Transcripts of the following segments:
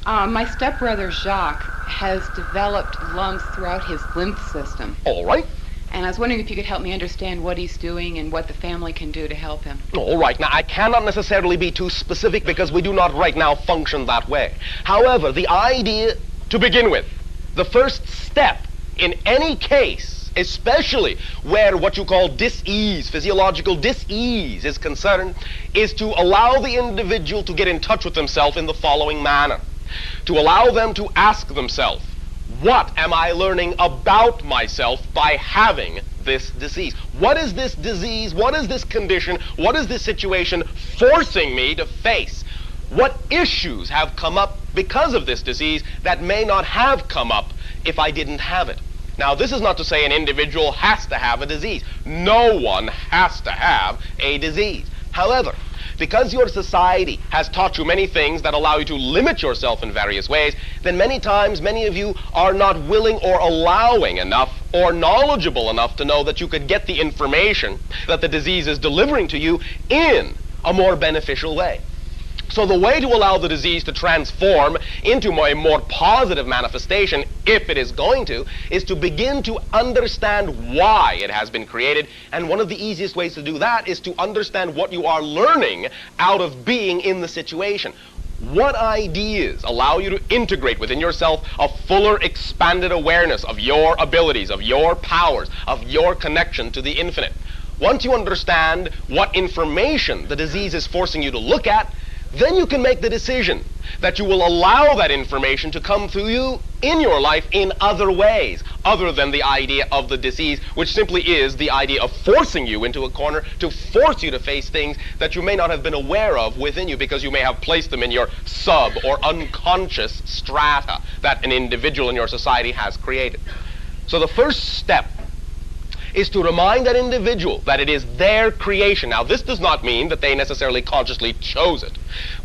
My stepbrother Jacques has developed lumps throughout his lymph system. All right. And I was wondering if you could help me understand what he's doing and what the family can do to help him. All right. Now, I cannot necessarily be too specific because we do not right now function that way. However, the idea to begin with, the first step in any case, especially where what you call dis-ease, physiological dis-ease is concerned, is to allow the individual to get in touch with themselves in the following manner. To allow them to ask themselves, what am I learning about myself by having this disease? What is this disease? What is this condition? What is this situation forcing me to face? What issues have come up because of this disease that may not have come up if I didn't have it? Now, this is not to say an individual has to have a disease. No one has to have a disease. However, because your society has taught you many things that allow you to limit yourself in various ways, then many times many of you are not willing or allowing enough or knowledgeable enough to know that you could get the information that the disease is delivering to you in a more beneficial way. So the way to allow the disease to transform into a more positive manifestation, if it is going to, is to begin to understand why it has been created. And one of the easiest ways to do that is to understand what you are learning out of being in the situation. What ideas allow you to integrate within yourself a fuller, expanded awareness of your abilities, of your powers, of your connection to the infinite? Once you understand what information the disease is forcing you to look at, then you can make the decision that you will allow that information to come through you in your life in other ways, other than the idea of the disease, which simply is the idea of forcing you into a corner, to force you to face things that you may not have been aware of within you because you may have placed them in your sub or unconscious strata that an individual in your society has created. So the first step is to remind that individual that it is their creation. Now, this does not mean that they necessarily consciously chose it,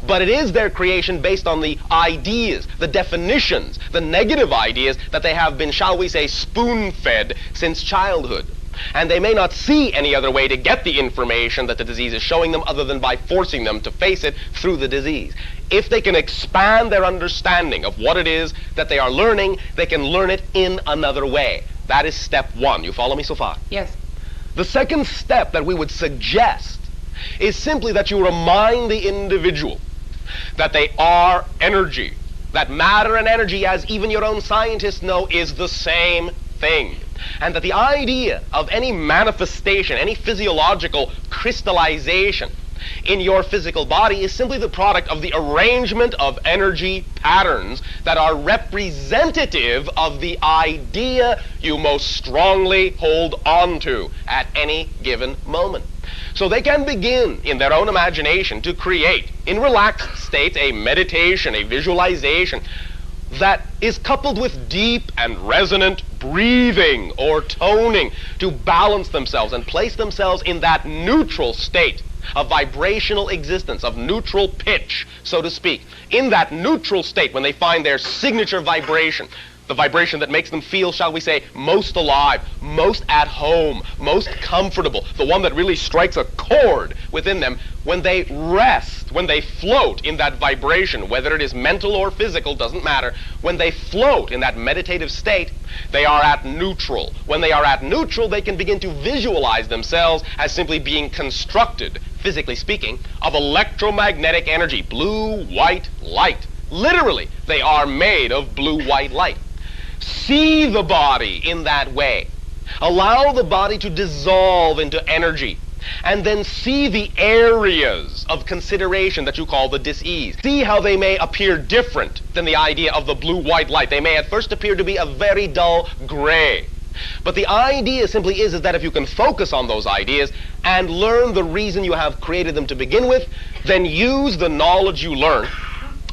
but it is their creation based on the ideas, the definitions, the negative ideas that they have been, shall we say, spoon-fed since childhood. And they may not see any other way to get the information that the disease is showing them other than by forcing them to face it through the disease. If they can expand their understanding of what it is that they are learning, they can learn it in another way. That is step one. You follow me so far? Yes. The second step that we would suggest is simply that you remind the individual that they are energy. That matter and energy, as even your own scientists know, is the same thing. And that the idea of any manifestation, any physiological crystallization in your physical body is simply the product of the arrangement of energy patterns that are representative of the idea you most strongly hold on to at any given moment. So they can begin in their own imagination to create, in relaxed states, a meditation, a visualization that is coupled with deep and resonant breathing or toning to balance themselves and place themselves in that neutral state of vibrational existence, of neutral pitch, so to speak. In that neutral state, when they find their signature vibration, the vibration that makes them feel, shall we say, most alive, most at home, most comfortable, the one that really strikes a chord within them, when they rest, when they float in that vibration, whether it is mental or physical, doesn't matter, when they float in that meditative state, they are at neutral. When they are at neutral, they can begin to visualize themselves as simply being constructed, physically speaking, of electromagnetic energy, blue-white light. Literally, they are made of blue-white light. See the body in that way. Allow the body to dissolve into energy. And then see the areas of consideration that you call the dis-ease. See how they may appear different than the idea of the blue-white light. They may at first appear to be a very dull gray. But the idea simply is that if you can focus on those ideas and learn the reason you have created them to begin with, then use the knowledge you learn,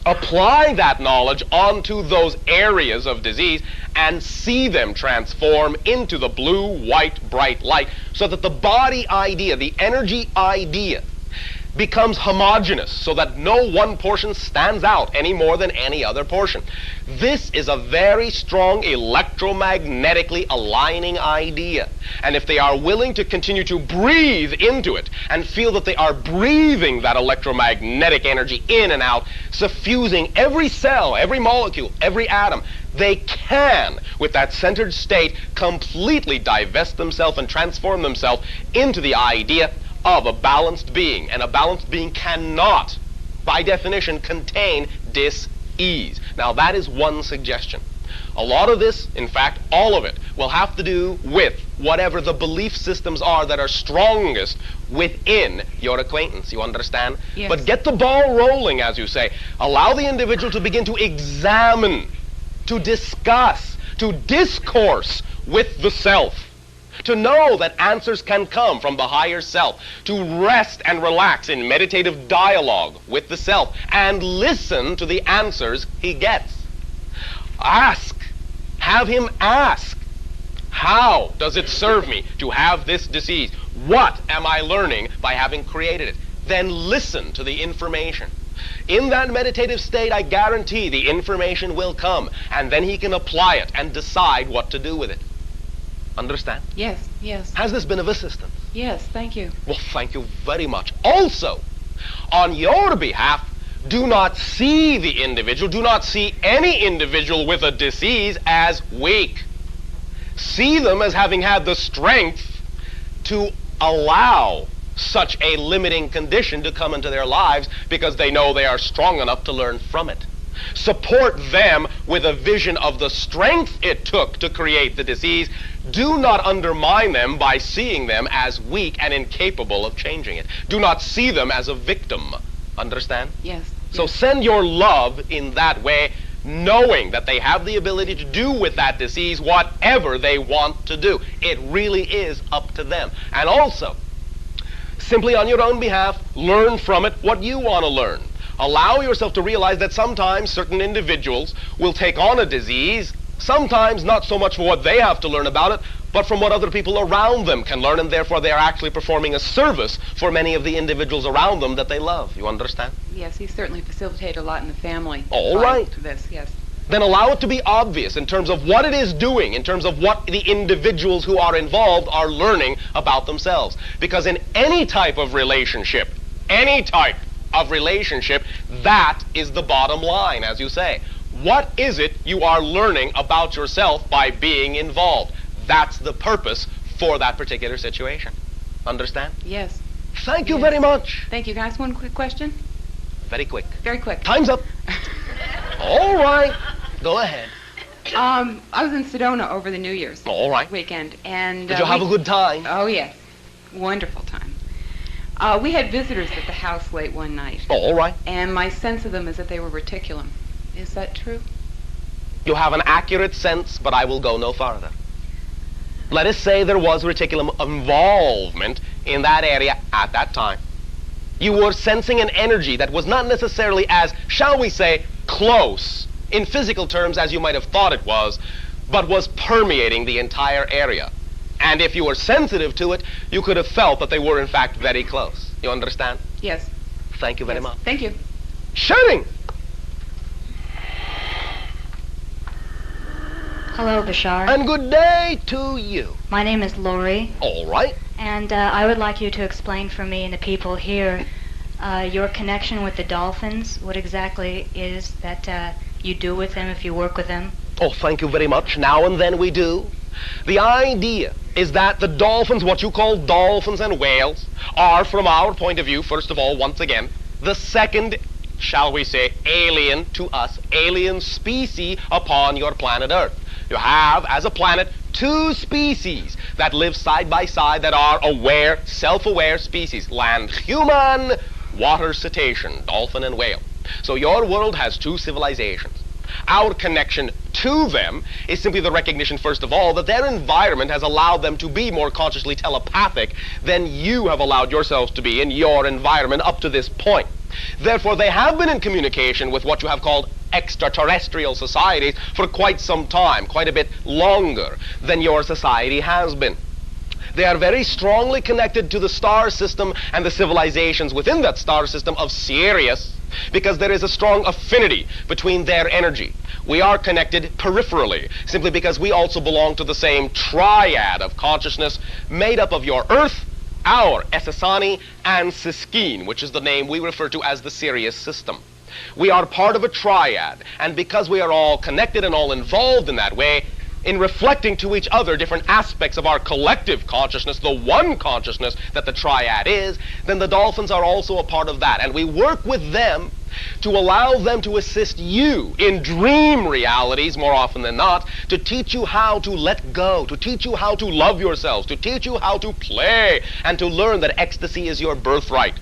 apply that knowledge onto those areas of disease, and see them transform into the blue, white, bright light, so that the body idea, the energy idea, becomes homogeneous so that no one portion stands out any more than any other portion. This is a very strong electromagnetically aligning idea. And if they are willing to continue to breathe into it and feel that they are breathing that electromagnetic energy in and out, suffusing every cell, every molecule, every atom, they can, with that centered state, completely divest themselves and transform themselves into the idea of a balanced being. And a balanced being cannot, by definition, contain dis-ease. Now that is one suggestion. A lot of this, in fact, all of it, will have to do with whatever the belief systems are that are strongest within your acquaintance. You understand? Yes. But get the ball rolling, as you say. Allow the individual to begin to examine, to discuss, to discourse with the self, to know that answers can come from the higher self, to rest and relax in meditative dialogue with the self and listen to the answers he gets. Ask, have him ask, how does it serve me to have this disease? What am I learning by having created it? Then listen to the information. In that meditative state, I guarantee the information will come, and then he can apply it and decide what to do with it. Understand? Yes, yes. Has this been of assistance? Yes, thank you. Well, thank you very much. Also, on your behalf, do not see the individual, do not see any individual with a disease as weak. See them as having had the strength to allow such a limiting condition to come into their lives because they know they are strong enough to learn from it. Support them with a vision of the strength it took to create the disease. Do not undermine them by seeing them as weak and incapable of changing it. Do not see them as a victim. Understand? Yes. So yes. send your love in that way, knowing that they have the ability to do with that disease whatever they want to do. It really is up to them. And also, simply on your own behalf, learn from it what you want to learn. Allow yourself to realize that sometimes certain individuals will take on a disease, sometimes not so much for what they have to learn about it, but from what other people around them can learn, and therefore they are actually performing a service for many of the individuals around them that they love. You understand? Yes, he certainly facilitated a lot in the family. All right. This, yes. Then allow it to be obvious in terms of what it is doing, in terms of what the individuals who are involved are learning about themselves. Because in any type of relationship, that is the bottom line, as you say. What is it you are learning about yourself by being involved? That's the purpose for that particular situation. Understand? Yes. Thank you Yes. very much. Thank you. Can I ask one quick question? Very quick. Very quick. Time's up. All right. Go ahead. I was in Sedona over the New Year's All right. weekend, and Did you have a good time? Oh yes, wonderful time. We had visitors at the house late one night, All right. and my sense of them is that they were reticulum. Is that true? You have an accurate sense, but I will go no farther. Let us say there was reticulum involvement in that area at that time. You were sensing an energy that was not necessarily as, shall we say, close in physical terms as you might have thought it was, but was permeating the entire area. And if you were sensitive to it, you could have felt that they were in fact very close. You understand? Yes. Thank you very Yes. much. Thank you. Shooting! Hello, Bashar. And good day to you. My name is Lori, All right. and I would like you to explain for me and the people here your connection with the dolphins. What exactly is that you do with them if you work with them? Oh, thank you very much. Now and then we do. The idea is that the dolphins, what you call dolphins and whales, are, from our point of view, first of all, once again, the second, shall we say, alien to us, alien species upon your planet Earth. You have, as a planet, two species that live side by side that are aware, self-aware species. Land human, water cetacean, dolphin and whale. So your world has two civilizations. Our connection to them is simply the recognition, first of all, that their environment has allowed them to be more consciously telepathic than you have allowed yourselves to be in your environment up to this point. Therefore, they have been in communication with what you have called extraterrestrial societies for quite some time, quite a bit longer than your society has been. They are very strongly connected to the star system and the civilizations within that star system of Sirius, because there is a strong affinity between their energy. We are connected peripherally, simply because we also belong to the same triad of consciousness made up of your Earth, our Essassani, and Siskine, which is the name we refer to as the Sirius system. We are part of a triad, and because we are all connected and all involved in that way, in reflecting to each other different aspects of our collective consciousness, the one consciousness that the triad is, then the dolphins are also a part of that. And we work with them to allow them to assist you in dream realities more often than not, to teach you how to let go, to teach you how to love yourselves, to teach you how to play, and to learn that ecstasy is your birthright.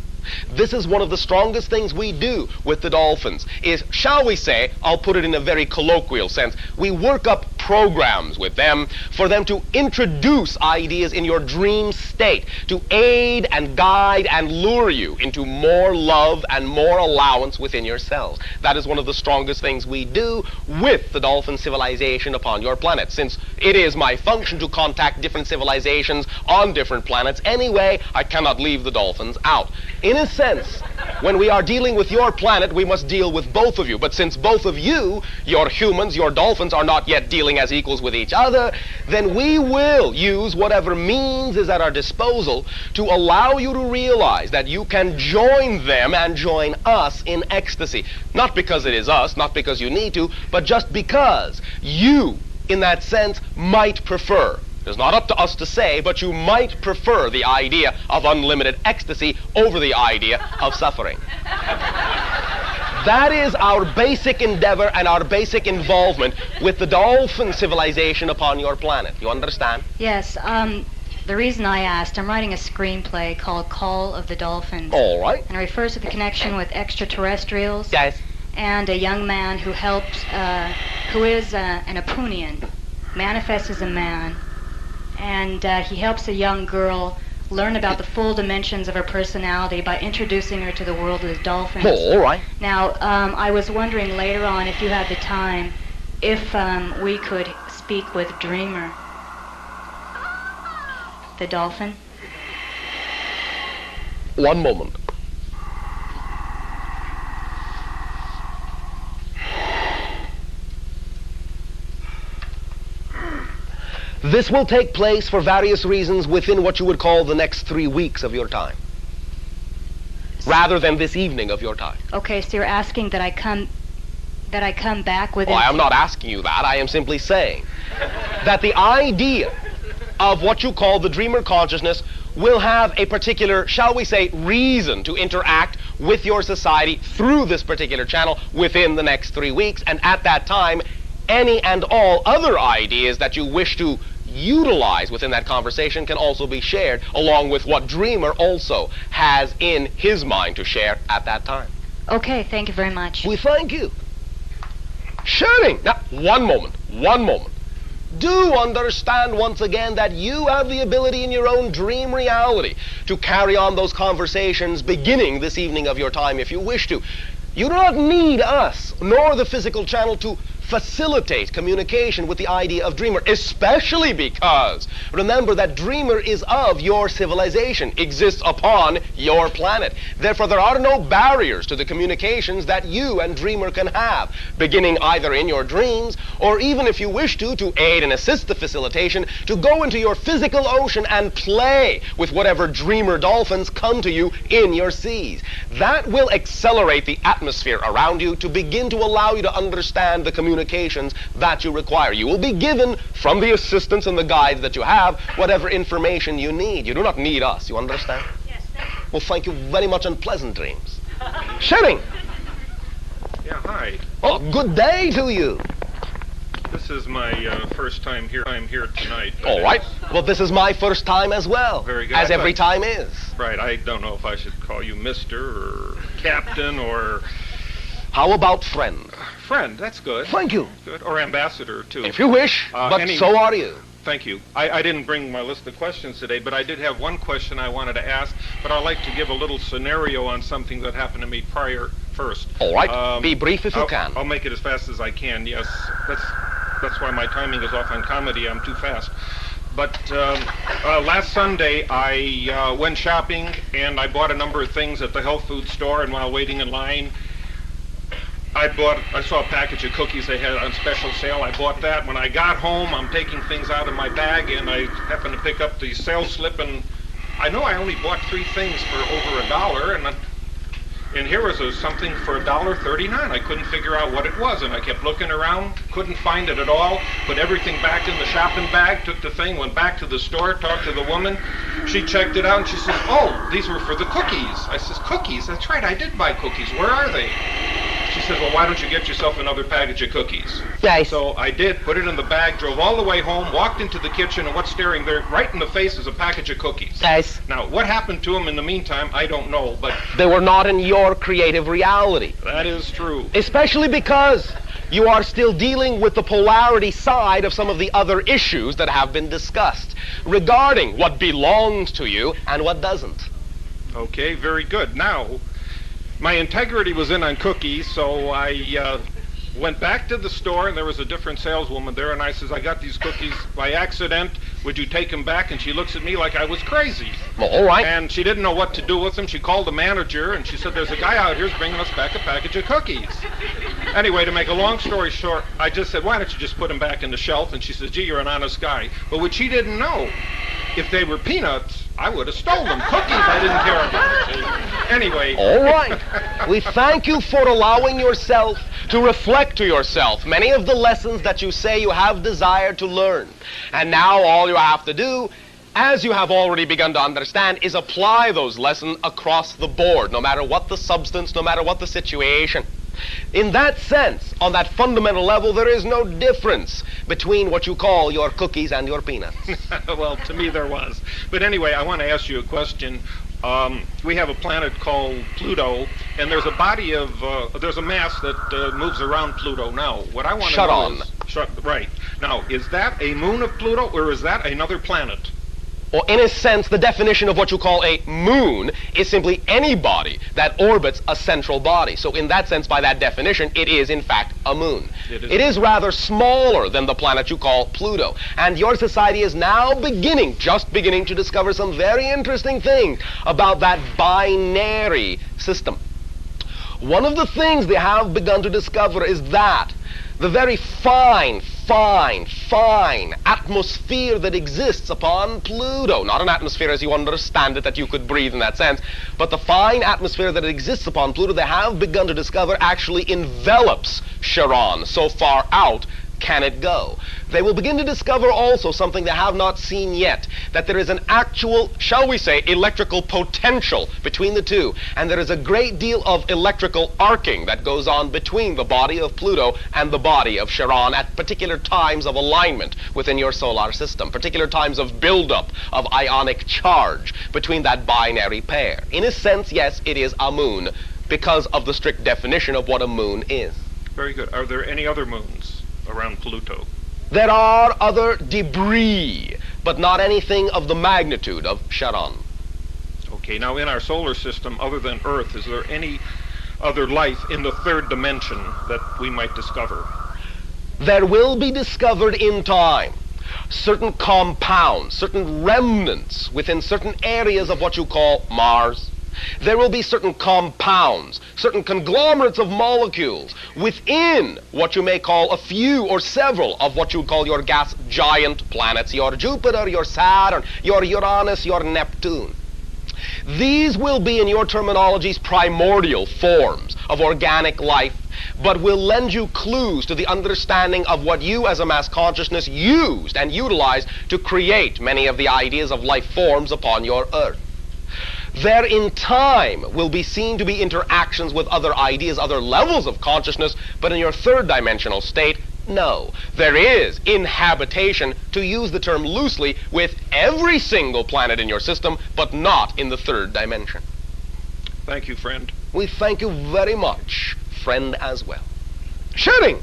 This is one of the strongest things we do with the dolphins, is, shall we say, I'll put it in a very colloquial sense, we work up programs with them for them to introduce ideas in your dream state, to aid and guide and lure you into more love and more allowance within yourselves. That is one of the strongest things we do with the dolphin civilization upon your planet, since it is my function to contact different civilizations on different planets anyway. I cannot leave the dolphins out. In a sense, when we are dealing with your planet, we must deal with both of you. But since both of you, your humans, your dolphins, are not yet dealing as equals with each other, then we will use whatever means is at our disposal to allow you to realize that you can join them and join us in ecstasy. Not because it is us, not because you need to, but just because you, in that sense, might prefer. It's not up to us to say, but you might prefer the idea of unlimited ecstasy over the idea of suffering. That is our basic endeavor and our basic involvement with the dolphin civilization upon your planet. You understand? Yes. The reason I asked, I'm writing a screenplay called Call of the Dolphins. All right. And it refers to the connection with extraterrestrials. Yes. And a young man who helps, who is an Apunian, manifests as a man. And he helps a young girl learn about the full dimensions of her personality by introducing her to the world of the dolphins. Oh, all right. Now, I was wondering later on, if you had the time, if we could speak with Dreamer, the dolphin. One moment. This will take place for various reasons within what you would call the next 3 weeks of your time, rather than this evening of your time. Okay, so you're asking that I come back within... Oh, I am not asking you that. I am simply saying that the idea of what you call the dreamer consciousness will have a particular, shall we say, reason to interact with your society through this particular channel within the next 3 weeks, and at that time, any and all other ideas that you wish to utilize within that conversation can also be shared, along with what Dreamer also has in his mind to share at that time. Okay, thank you very much. We thank you. Sharing. Now, one moment. Do understand once again that you have the ability in your own dream reality to carry on those conversations beginning this evening of your time if you wish to. You do not need us, nor the physical channel, to facilitate communication with the idea of Dreamer, especially because, remember that Dreamer is of your civilization, exists upon your planet. Therefore, there are no barriers to the communications that you and Dreamer can have, beginning either in your dreams, or even if you wish to aid and assist the facilitation, to go into your physical ocean and play with whatever Dreamer dolphins come to you in your seas. That will accelerate the atmosphere around you to begin to allow you to understand the communications that you require. You will be given, from the assistance and the guides that you have, whatever information you need. You do not need us, you understand? Yes, thank you. Well, thank you very much, and pleasant dreams. Sharing. Yeah, hi. Oh, good day to you. This is my first time here. I'm here tonight. All right. Well, this is my first time as well. Very good. As every time is. Right. I don't know if I should call you Mr. or Captain or... How about friend? Friend, that's good. Thank you. Good. Or ambassador, too. If you wish, but so are you. Thank you. I didn't bring my list of questions today, but I did have one question I wanted to ask, but I'd like to give a little scenario on something that happened to me prior first. All right. Be brief if you can. I'll make it as fast as I can, yes. That's why my timing is off on comedy. I'm too fast. But last Sunday I went shopping and I bought a number of things at the health food store, and while waiting in line, I saw a package of cookies they had on special sale. I bought that. When I got home, I'm taking things out of my bag, and I happened to pick up the sales slip, and I know I only bought 3 things for over $1, and here was something for $1.39. I couldn't figure out what it was, and I kept looking around, couldn't find it at all, put everything back in the shopping bag, took the thing, went back to the store, talked to the woman. She checked it out, and she says, "Oh, these were for the cookies." I says, "Cookies? That's right, I did buy cookies. Where are they?" She says, "Well, why don't you get yourself another package of cookies?" Nice. So I did, put it in the bag, drove all the way home, walked into the kitchen, and what's staring there right in the face is a package of cookies. Nice. Now, what happened to them in the meantime, I don't know, but They were not in your creative reality. that is true. Especially because you are still dealing with the polarity side of some of the other issues that have been discussed regarding what belongs to you and what doesn't. Okay, very good. Now, my integrity was in on cookies, so I went back to the store, and there was a different saleswoman there, and I says, "I got these cookies by accident. Would you take them back?" And she looks at me like I was crazy. Well, all right. And she didn't know what to do with them. She called the manager, and she said, "There's a guy out here who's bringing us back a package of cookies." Anyway, to make a long story short, I just said, "Why don't you just put them back in the shelf?" And she says, "Gee, you're an honest guy." But what she didn't know, if they were peanuts, I would have stolen them. Cookies, I didn't care about. Anyway. All right. We thank you for allowing yourself to reflect to yourself many of the lessons that you say you have desired to learn. And now all you have to do, as you have already begun to understand, is apply those lessons across the board, no matter what the substance, no matter what the situation. In that sense, on that fundamental level, there is no difference between what you call your cookies and your peanuts. Well, to me there was. But anyway, I want to ask you a question. We have a planet called Pluto, and there's a body of, there's a mass that moves around Pluto now. What I want to know is... Right. Now, is that a moon of Pluto, or is that another planet? Well, in a sense, the definition of what you call a moon is simply any body that orbits a central body. So in that sense, by that definition, it is in fact a moon. It is rather smaller than the planet you call Pluto. And your society is now just beginning to discover some very interesting things about that binary system. One of the things they have begun to discover is that the very fine atmosphere that exists upon Pluto, not an atmosphere as you understand it that you could breathe in that sense, but the fine atmosphere that exists upon Pluto, they have begun to discover actually envelops Charon. So far out can it go. They will begin to discover also something they have not seen yet, that there is an actual, shall we say, electrical potential between the two, and there is a great deal of electrical arcing that goes on between the body of Pluto and the body of Charon at particular times of alignment within your solar system, particular times of buildup of ionic charge between that binary pair. In a sense, yes, it is a moon because of the strict definition of what a moon is. Very good. Are there any other moons around Pluto? There are other debris, but not anything of the magnitude of Charon. Okay, now in our solar system, other than Earth, is there any other life in the third dimension that we might discover? There will be discovered in time certain compounds, certain remnants within certain areas of what you call Mars. There will be certain compounds, certain conglomerates of molecules within what you may call a few or several of what you call your gas giant planets, your Jupiter, your Saturn, your Uranus, your Neptune. These will be, in your terminologies, primordial forms of organic life, but will lend you clues to the understanding of what you as a mass consciousness used and utilized to create many of the ideas of life forms upon your Earth. There in time will be seen to be interactions with other ideas, other levels of consciousness, but in your third dimensional state, no. There is inhabitation, to use the term loosely, with every single planet in your system, but not in the third dimension. Thank you, friend. We thank you very much, friend, as well. Shooting!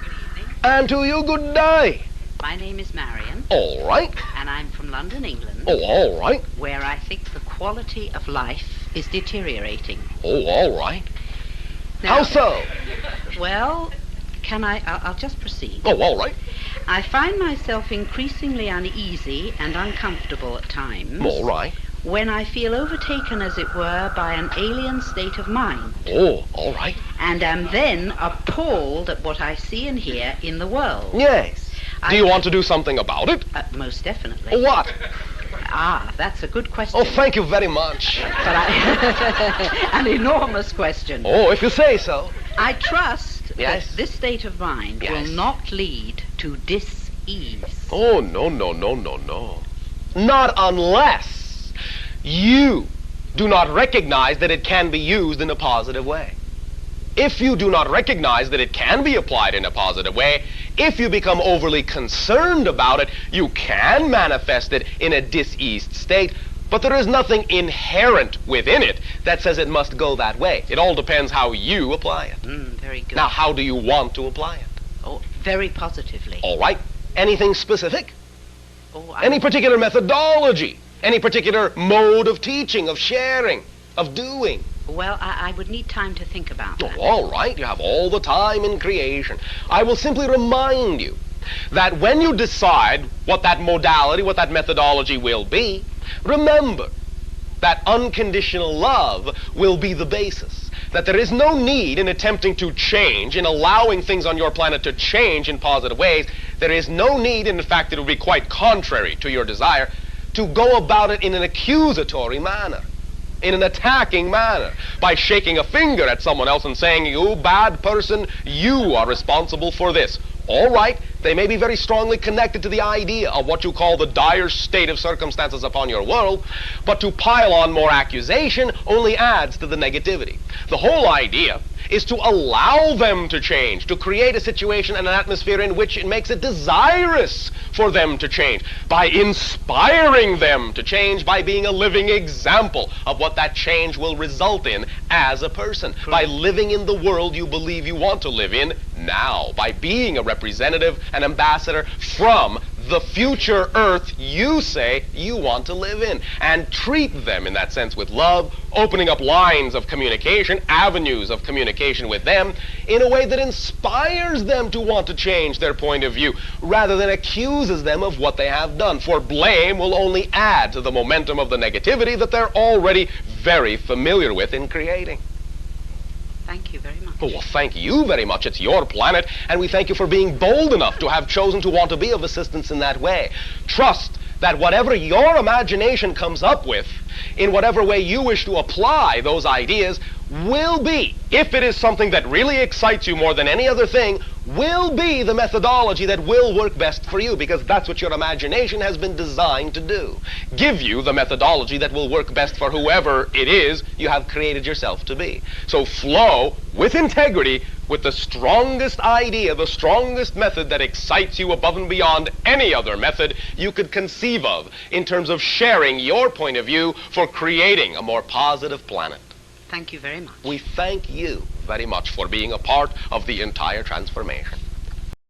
Good evening. And to you, good day. My name is Marion. All right. And I'm from London, England. Oh, all right. Where I think the quality of life is deteriorating. Oh, all right. Now, How so? Well, I'll just proceed. Oh, all right. I find myself increasingly uneasy and uncomfortable at times. All right. When I feel overtaken, as it were, by an alien state of mind. Oh, all right. And am then appalled at what I see and hear in the world. Yes. Do you want to do something about it? Most definitely. What? That's a good question. Oh, thank you very much. But an enormous question. Oh, if you say so. I trust Yes. that this state of mind Yes. will not lead to dis-ease. Oh, no, no, no, no, no. Not unless you do not recognize that it can be used in a positive way. If you do not recognize that it can be applied in a positive way, if you become overly concerned about it, you can manifest it in a diseased state, but there is nothing inherent within it that says it must go that way. It all depends how you apply it. Very good. Now, how do you want to apply it? Oh, very positively. All right. Anything specific? Oh, Any particular methodology? Any particular mode of teaching, of sharing, of doing? Well, I would need time to think about Oh, that. all right, you have all the time in creation. I will simply remind you that when you decide what that modality, what that methodology will be, remember that unconditional love will be the basis. That there is no need in attempting to change, in allowing things on your planet to change in positive ways. There is no need, and in fact it would be quite contrary to your desire, to go about it in an accusatory manner, in an attacking manner, by shaking a finger at someone else and saying, you bad person, you are responsible for this. All right, they may be very strongly connected to the idea of what you call the dire state of circumstances upon your world, but to pile on more accusation only adds to the negativity. The whole idea is to allow them to change, to create a situation and an atmosphere in which it makes it desirous for them to change, by inspiring them to change, by being a living example of what that change will result in as a person, by living in the world you believe you want to live in now, by being a representative, an ambassador from the future Earth you say you want to live in, and treat them in that sense with love, opening up lines of communication, avenues of communication with them in a way that inspires them to want to change their point of view rather than accuses them of what they have done. For blame will only add to the momentum of the negativity that they're already very familiar with in creating. Thank you very much. Oh, well, thank you very much. It's your planet, and we thank you for being bold enough to have chosen to want to be of assistance in that way. Trust that whatever your imagination comes up with, in whatever way you wish to apply those ideas, will be, if it is something that really excites you more than any other thing, will be the methodology that will work best for you, because that's what your imagination has been designed to do. Give you the methodology that will work best for whoever it is you have created yourself to be. So flow with integrity with the strongest idea, the strongest method that excites you above and beyond any other method you could conceive of in terms of sharing your point of view for creating a more positive planet. Thank you very much. We thank you very much for being a part of the entire transformation.